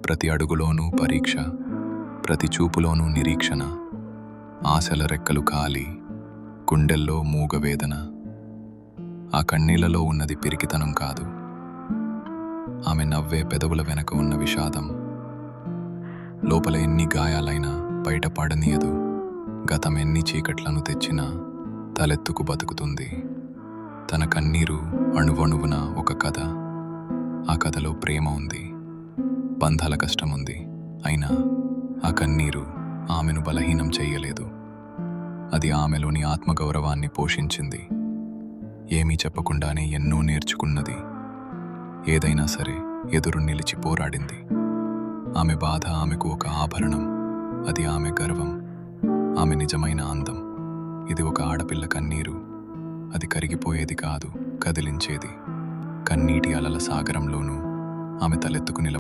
ప్రతి అడుగులోనూ పరీక్ష, ప్రతి చూపులోనూ నిరీక్షణ. ఆశల రెక్కలు కాలి, గుండెల్లో మూగవేదన. ఆ కన్నీళ్లలో ఉన్నది పిరికితనం కాదు, ఆమె నవ్వే పెదవుల వెనక ఉన్న విషాదం. లోపల ఎన్ని గాయాలైనా బయట పడనీయదు. గతం ఎన్ని చీకట్లను తెచ్చినా తలెత్తుకు బతుకుతుంది. తన కన్నీరు అణువణువున ఒక కథ. ఆ కథలో ప్రేమ ఉంది, బంధాల కష్టముంది. అయినా ఆ కన్నీరు ఆమెను బలహీనం చెయ్యలేదు. అది ఆమెలోని ఆత్మగౌరవాన్ని పోషించింది. ఏమీ చెప్పకుండానే ఎన్నో నేర్చుకున్నది. ఏదైనా సరే ఎదురు నిలిచి పోరాడింది. ఆమె బాధ ఆమెకు ఒక ఆభరణం. అది ఆమె గర్వం, ఆమె నిజమైన అందం. ఇది ఒక ఆడపిల్ల కన్నీరు. అది కరిగిపోయేది కాదు, కదిలించేది. కన్నీటి అలల సాగరంలోనూ ఆమె తలెత్తుకు